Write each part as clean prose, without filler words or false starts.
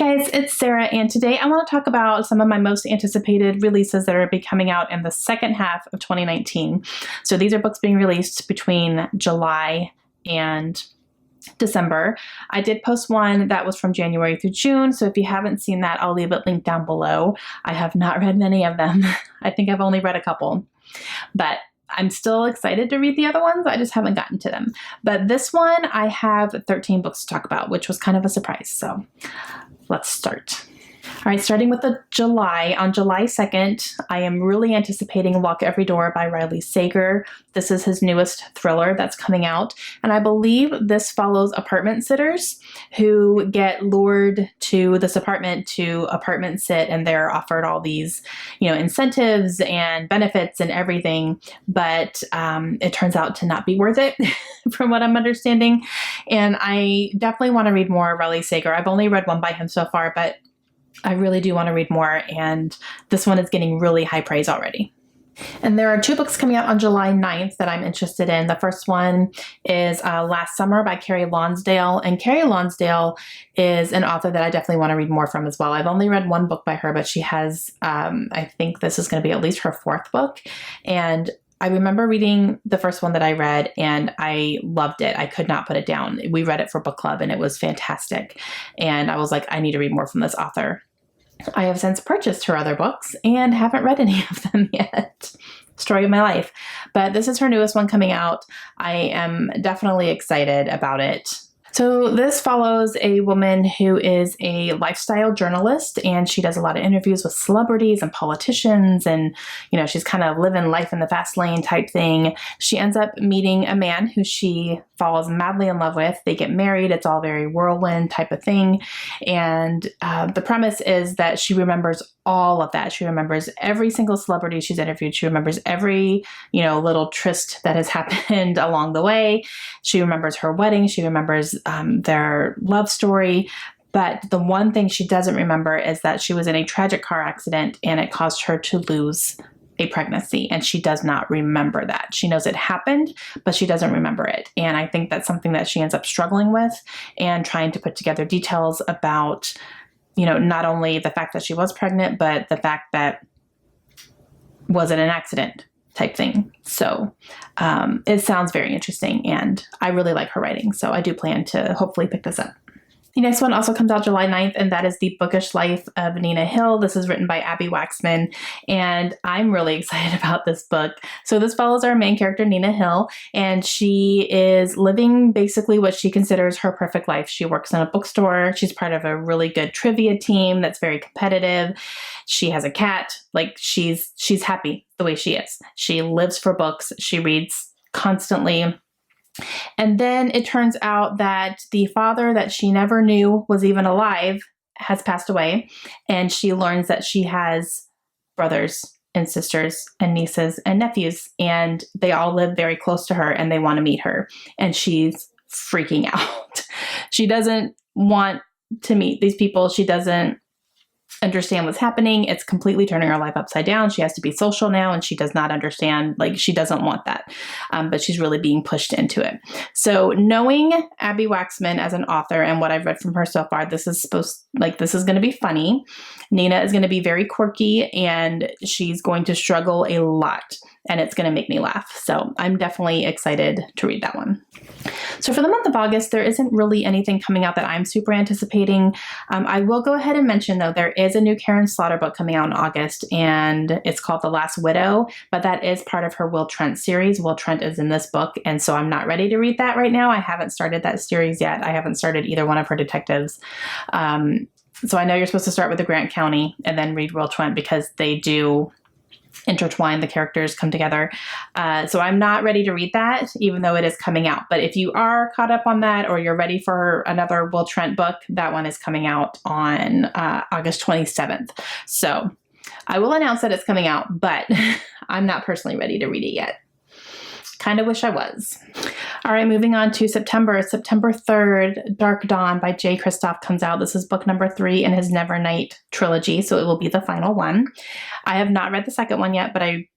Hey guys, it's Sarah, and today I want to talk about some of my most anticipated releases that are be coming out in the second half of 2019. So these are books being released between July and December. I did post one that was from January through June, so if you haven't seen that, I'll leave it linked down below. I have not read many of them. I think I've only read a couple, but I'm still excited to read the other ones. I just haven't gotten to them. But this one, I have 13 books to talk about, which was kind of a surprise. So let's start. All right, starting with the July. On July 2nd, I am really anticipating Walk Every Door by Riley Sager. This is his newest thriller that's coming out. And I believe this follows apartment sitters who get lured to this apartment to apartment sit, and they're offered all these, incentives and benefits and everything. But it turns out to not be worth it from what I'm understanding. And I definitely want to read more Riley Sager. I've only read one by him so far, but I really do want to read more, and this one is getting really high praise already. And there are two books coming out on July 9th that I'm interested in. The first one is Last Summer by Carrie Lonsdale, and Carrie Lonsdale is an author that I definitely want to read more from as well. I've only read one book by her, but she has, I think this is going to be at least her fourth book, and I remember reading the first one that I read and I loved it. I could not put it down. We read it for book club and it was fantastic. And I was like, I need to read more from this author. I have since purchased her other books and haven't read any of them yet. Story of my life. But this is her newest one coming out. I am definitely excited about it. So this follows a woman who is a lifestyle journalist, and she does a lot of interviews with celebrities and politicians, and she's kind of living life in the fast lane type thing. She ends up meeting a man who she falls madly in love with. They get married. It's all very whirlwind type of thing. And the premise is that she remembers all of that. She remembers every single celebrity she's interviewed. She remembers every, little tryst that has happened along the way. She remembers her wedding. She remembers their love story. But the one thing she doesn't remember is that she was in a tragic car accident and it caused her to lose a pregnancy, and she does not remember that. She knows it happened, but she doesn't remember it. And I think that's something that she ends up struggling with and trying to put together details about, not only the fact that she was pregnant, but the fact that was it an accident type thing. So it sounds very interesting, and I really like her writing. So I do plan to hopefully pick this up. The next one also comes out July 9th, and that is The Bookish Life of Nina Hill. This is written by Abby Waxman, and I'm really excited about this book. So this follows our main character, Nina Hill, and she is living basically what she considers her perfect life. She works in a bookstore. She's part of a really good trivia team that's very competitive. She has a cat. Like she's happy the way she is. She lives for books. She reads constantly. And then it turns out that the father that she never knew was even alive has passed away. And she learns that she has brothers and sisters and nieces and nephews, and they all live very close to her and they want to meet her. And she's freaking out. She doesn't want to meet these people. She doesn't understand what's happening. It's completely turning her life upside down. She has to be social now, and she does not understand, she doesn't want that. But she's really being pushed into it. So knowing Abby Waxman as an author and what I've read from her so far, this is going to be funny. Nina is going to be very quirky, and she's going to struggle a lot, and it's going to make me laugh. So I'm definitely excited to read that one. So for the month of August, there isn't really anything coming out that I'm super anticipating. I will go ahead and mention, though, there is a new Karen Slaughter book coming out in August, and it's called The Last Widow, but that is part of her Will Trent series. Will Trent is in this book, and so I'm not ready to read that right now. I haven't started that series yet. I haven't started either one of her detectives. So I know you're supposed to start with the Grant County and then read Will Trent because they do intertwine, the characters come together. So I'm not ready to read that, even though it is coming out. But if you are caught up on that, or you're ready for another Will Trent book, that one is coming out on August 27th. So I will announce that it's coming out, but I'm not personally ready to read it yet. Kind of wish I was. All right, moving on to September. September 3rd, Dark Dawn by Jay Kristoff comes out. This is book number 3 in his Nevernight trilogy, so it will be the final one. I have not read the second one yet, but I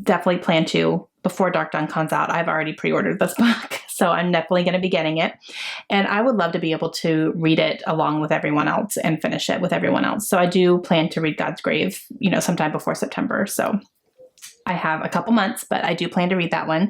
definitely plan to before Dark Dawn comes out, I've already pre-ordered this book. So I'm definitely going to be getting it. And I would love to be able to read it along with everyone else and finish it with everyone else. So I do plan to read God's Grave, sometime before September. So I have a couple months, but I do plan to read that one.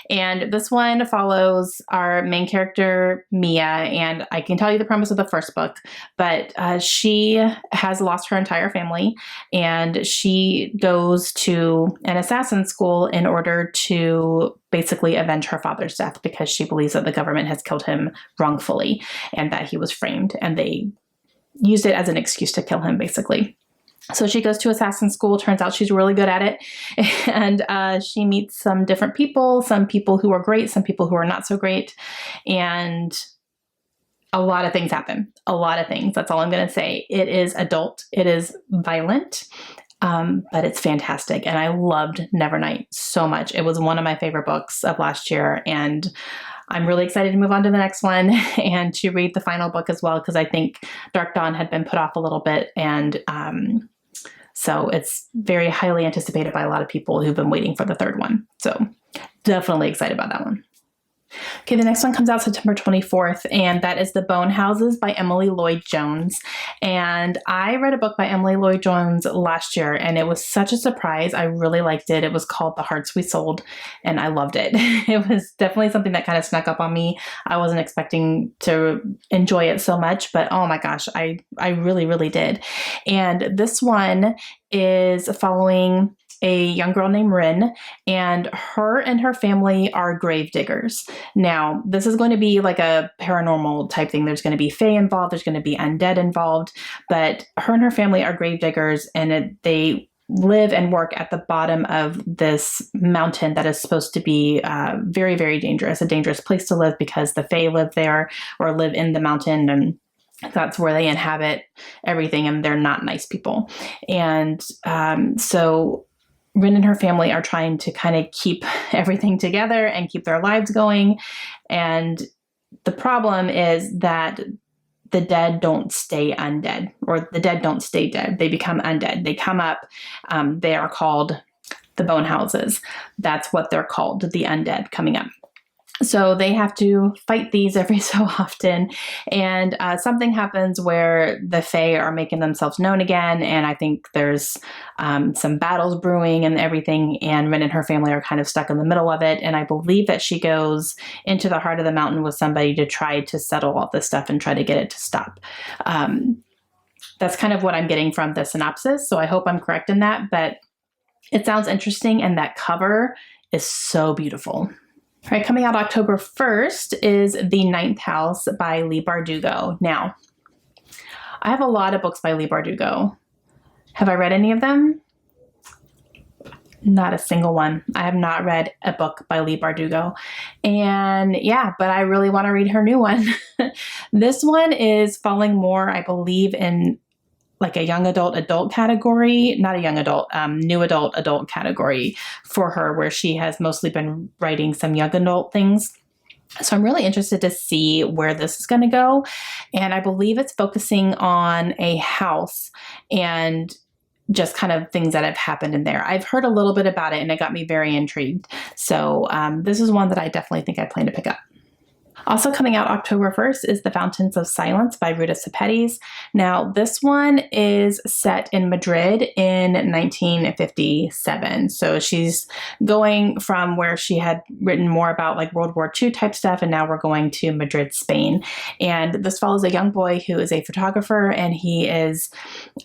And this one follows our main character, Mia, and I can tell you the premise of the first book, but she has lost her entire family, and she goes to an assassin school in order to basically avenge her father's death, because she believes that the government has killed him wrongfully and that he was framed, and they used it as an excuse to kill him, basically. So she goes to assassin school. Turns out she's really good at it. And she meets some different people, some people who are great, some people who are not so great. And a lot of things happen. A lot of things. That's all I'm going to say. It is adult. It is violent. But it's fantastic. And I loved Nevernight so much. It was one of my favorite books of last year. And I'm really excited to move on to the next one and to read the final book as well, because I think Dark Dawn had been put off a little bit. And so it's very highly anticipated by a lot of people who've been waiting for the third one. So definitely excited about that one. Okay, the next one comes out September 24th, and that is The Bone Houses by Emily Lloyd Jones. And I read a book by Emily Lloyd Jones last year, and it was such a surprise. I really liked it. It was called The Hearts We Sold, and I loved it. It was definitely something that kind of snuck up on me. I wasn't expecting to enjoy it so much, but oh my gosh, I really, really did. And this one is following a young girl named Rin, and her family are grave diggers. Now, this is going to be like a paranormal type thing. There's going to be fae involved. There's going to be undead involved, but her and her family are grave diggers, and they live and work at the bottom of this mountain that is supposed to be very, very dangerous, a dangerous place to live because the fae live there or live in the mountain, and that's where they inhabit everything, and they're not nice people. And so Rin and her family are trying to kind of keep everything together and keep their lives going. And the problem is that the dead don't stay undead, or the dead don't stay dead. They become undead. They come up. They are called the Bone Houses. That's what they're called, the undead coming up. So they have to fight these every so often, and something happens where the fae are making themselves known again, and I think there's some battles brewing and everything, and Rin and her family are kind of stuck in the middle of it, and I believe that she goes into the heart of the mountain with somebody to try to settle all this stuff and try to get it to stop. That's kind of what I'm getting from the synopsis, so I hope I'm correct in that, but it sounds interesting, and that cover is so beautiful. All right, coming out October 1st is The Ninth House by Leigh Bardugo. Now, I have a lot of books by Leigh Bardugo. Have I read any of them? Not a single one. I have not read a book by Leigh Bardugo. And yeah, but I really want to read her new one. This one is falling more, I believe, in like a young adult category, not a young adult, new adult category for her, where she has mostly been writing some young adult things. So I'm really interested to see where this is going to go. And I believe it's focusing on a house and just kind of things that have happened in there. I've heard a little bit about it, and it got me very intrigued. So this is one that I definitely think I plan to pick up. Also coming out October 1st is The Fountains of Silence by Ruta Sepetys. Now, this one is set in Madrid in 1957. So she's going from where she had written more about like World War II type stuff, and now we're going to Madrid, Spain. And this follows a young boy who is a photographer, and he is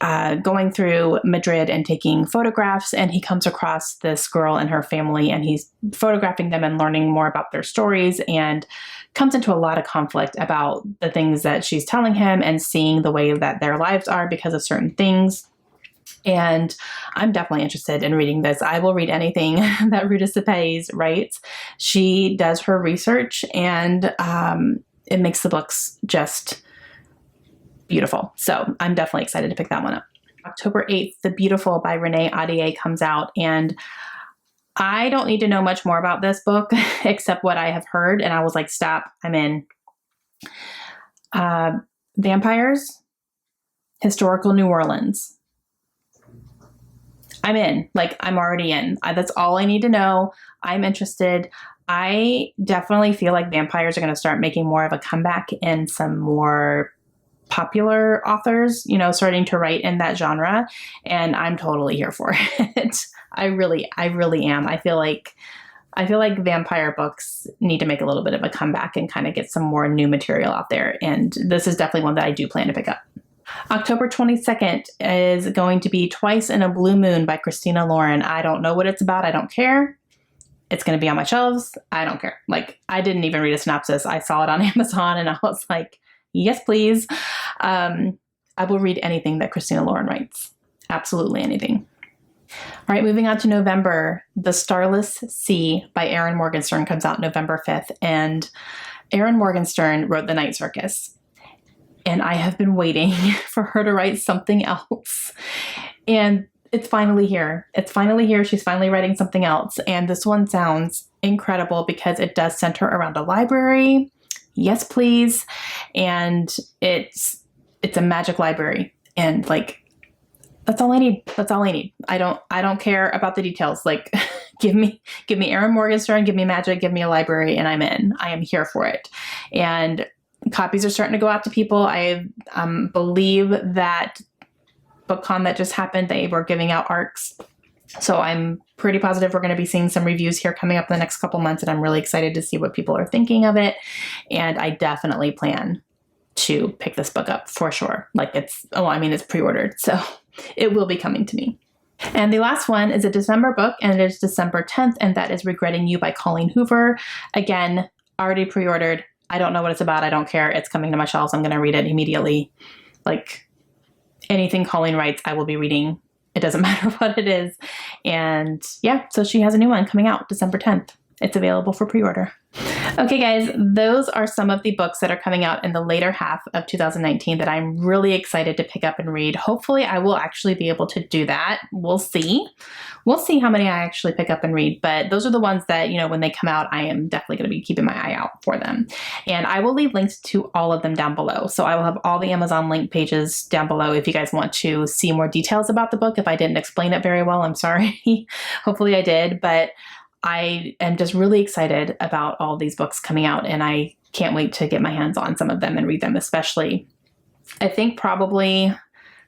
going through Madrid and taking photographs, and he comes across this girl and her family, and he's photographing them and learning more about their stories, and comes into a lot of conflict about the things that she's telling him and seeing the way that their lives are because of certain things. And I'm definitely interested in reading this. I will read anything that Ruta Sepetys writes. She does her research, and it makes the books just beautiful. So I'm definitely excited to pick that one up. October 8th, The Beautiful by Renee Ahdieh comes out, and I don't need to know much more about this book except what I have heard, and I was like, stop, I'm in. Vampires, historical New Orleans. I'm in. Like, I'm already in. That's all I need to know. I'm interested. I definitely feel like vampires are going to start making more of a comeback in some more popular authors, you know, starting to write in that genre. And I'm totally here for it. I really am. I feel like vampire books need to make a little bit of a comeback and kind of get some more new material out there. And this is definitely one that I do plan to pick up. October 22nd is going to be Twice in a Blue Moon by Christina Lauren. I don't know what it's about. I don't care. It's going to be on my shelves. I don't care. Like, I didn't even read a synopsis. I saw it on Amazon and I was like, yes, please. I will read anything that Christina Lauren writes. Absolutely anything. All right, moving on to November. The Starless Sea by Erin Morgenstern comes out November 5th. And Erin Morgenstern wrote The Night Circus. And I have been waiting for her to write something else. And it's finally here. It's finally here. She's finally writing something else. And this one sounds incredible because it does center around a library. Yes, please. And it's a magic library. And like, that's all I need. That's all I need. I don't care about the details. Like, give me Erin Morgenstern, give me magic, give me a library, and I'm in. I am here for it. And copies are starting to go out to people. I believe that BookCon that just happened, they were giving out ARCs. So I'm pretty positive we're going to be seeing some reviews here coming up in the next couple months, and I'm really excited to see what people are thinking of it. And I definitely plan to pick this book up for sure. Like, it's pre-ordered, so it will be coming to me. And the last one is a December book, and it is December 10th, and that is Regretting You by Colleen Hoover. Again, already pre-ordered. I don't know what it's about. I don't care. It's coming to my shelves. I'm going to read it immediately. Like, anything Colleen writes, I will be reading. It doesn't matter what it is. And yeah, so she has a new one coming out December 10th. It's available for pre-order. Okay, guys, those are some of the books that are coming out in the later half of 2019 that I'm really excited to pick up and read. Hopefully, I will actually be able to do that. We'll see. We'll see how many I actually pick up and read, but those are the ones that, you know, when they come out, I am definitely going to be keeping my eye out for them. And I will leave links to all of them down below. So I will have all the Amazon link pages down below if you guys want to see more details about the book. If I didn't explain it very well, I'm sorry. Hopefully I did, but I am just really excited about all these books coming out, and I can't wait to get my hands on some of them and read them, especially. I think probably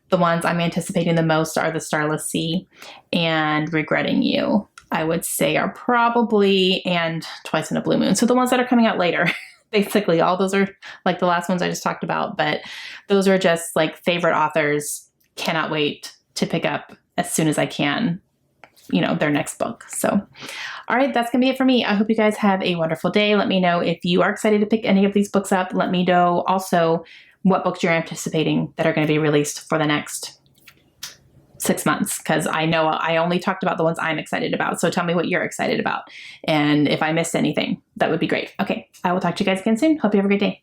the ones I'm anticipating the most are The Starless Sea and Regretting You, I would say, are probably, and Twice in a Blue Moon. So the ones that are coming out later. Basically, all those are like the last ones I just talked about, but those are just like favorite authors. Cannot wait to pick up as soon as I can, you know, their next book. So, all right, that's gonna be it for me. I hope you guys have a wonderful day. Let me know if you are excited to pick any of these books up. Let me know also what books you're anticipating that are going to be released for the next 6 months, because I know I only talked about the ones I'm excited about. So tell me what you're excited about. And if I missed anything, that would be great. Okay, I will talk to you guys again soon. Hope you have a great day.